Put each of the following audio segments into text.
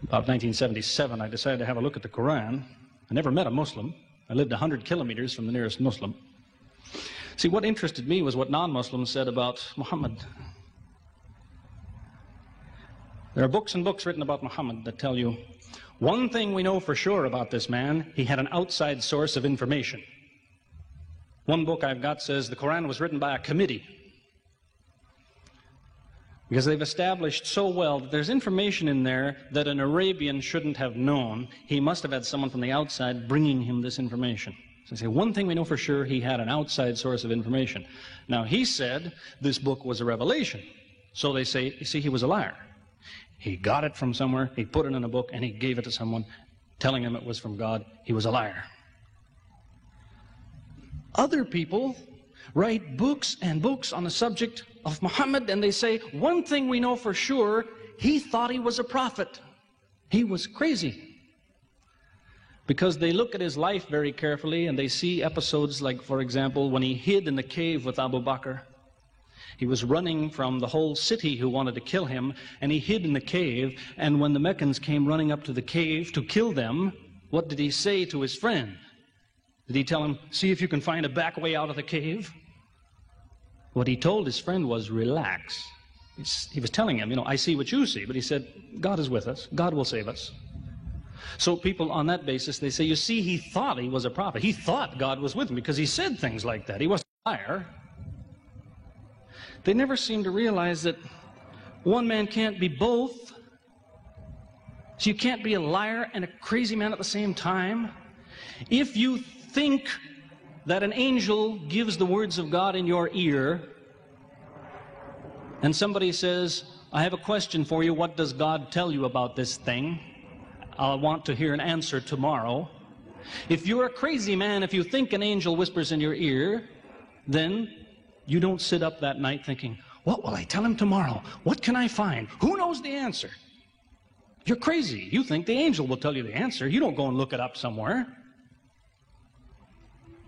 About 1977, I decided to have a look at the Quran. I never met a Muslim. I lived 100 kilometers from the nearest Muslim. See, what interested me was what non-Muslims said about Muhammad. There are books and books written about Muhammad that tell you, one thing we know for sure about this man, he had an outside source of information. One book I've got says the Quran was written by a committee, because they've established so well that there's information in there that an Arabian shouldn't have known. He must have had someone from the outside bringing him this information. So they say, one thing we know for sure, he had an outside source of information. Now, he said this book was a revelation. So they say, you see, he was a liar. He got it from somewhere, he put it in a book, and he gave it to someone, telling him it was from God. He was a liar. Other people write books and books on the subject of Muhammad, and they say, one thing we know for sure, he thought he was a prophet. He was crazy. Because they look at his life very carefully, and they see episodes like, for example, when he hid in the cave with Abu Bakr. He was running from the whole city who wanted to kill him, and he hid in the cave, and when the Meccans came running up to the cave to kill them, what did he say to his friend? Did he tell him, see if you can find a back way out of the cave? What he told his friend was, relax. He was telling him, you know, I see what you see, but he said, God is with us. God will save us. So people on that basis, they say, you see, he thought he was a prophet. He thought God was with him because he said things like that. He wasn't a liar. They never seem to realize that one man can't be both. So you can't be a liar and a crazy man at the same time. If you think that an angel gives the words of God in your ear, and somebody says, I have a question for you, what does God tell you about this thing? I want to hear an answer tomorrow. If you're a crazy man, if you think an angel whispers in your ear, then you don't sit up that night thinking, what will I tell him tomorrow? What can I find? Who knows the answer? You're crazy. You think the angel will tell you the answer. You don't go and look it up somewhere.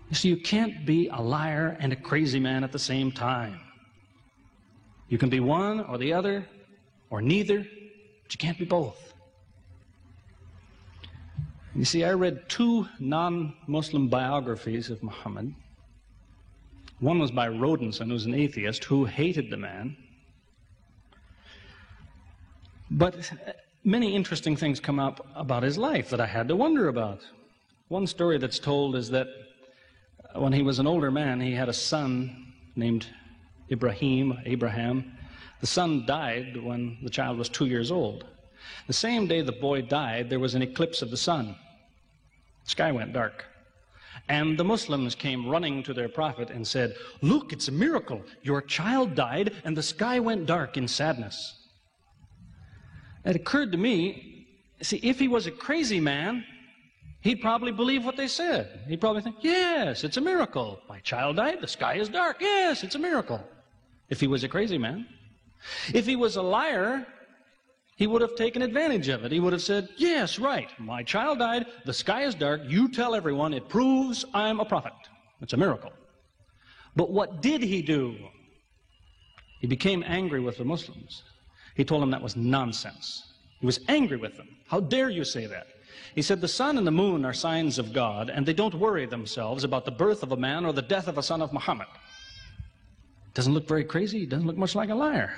You see, you can't be a liar and a crazy man at the same time. You can be one or the other, or neither, but you can't be both. You see, I read two non-Muslim biographies of Muhammad. One was by Rodenson, who's an atheist, who hated the man. But many interesting things come up about his life that I had to wonder about. One story that's told is that when he was an older man, he had a son named Abraham. The son died when the child was 2 years old. The same day the boy died, there was an eclipse of the sun. The sky went dark. And the Muslims came running to their prophet and said, look, it's a miracle. Your child died and the sky went dark in sadness. It occurred to me, see, if he was a crazy man, he'd probably believe what they said. He'd probably think, yes, it's a miracle. My child died, the sky is dark. Yes, it's a miracle. If he was a crazy man. If he was a liar, he would have taken advantage of it. He would have said, yes, right, my child died, the sky is dark, you tell everyone, it proves I'm a prophet. It's a miracle. But what did he do? He became angry with the Muslims. He told them that was nonsense. He was angry with them. How dare you say that? He said, the sun and the moon are signs of God, and they don't worry themselves about the birth of a man or the death of a son of Muhammad. Doesn't look very crazy. Doesn't look much like a liar.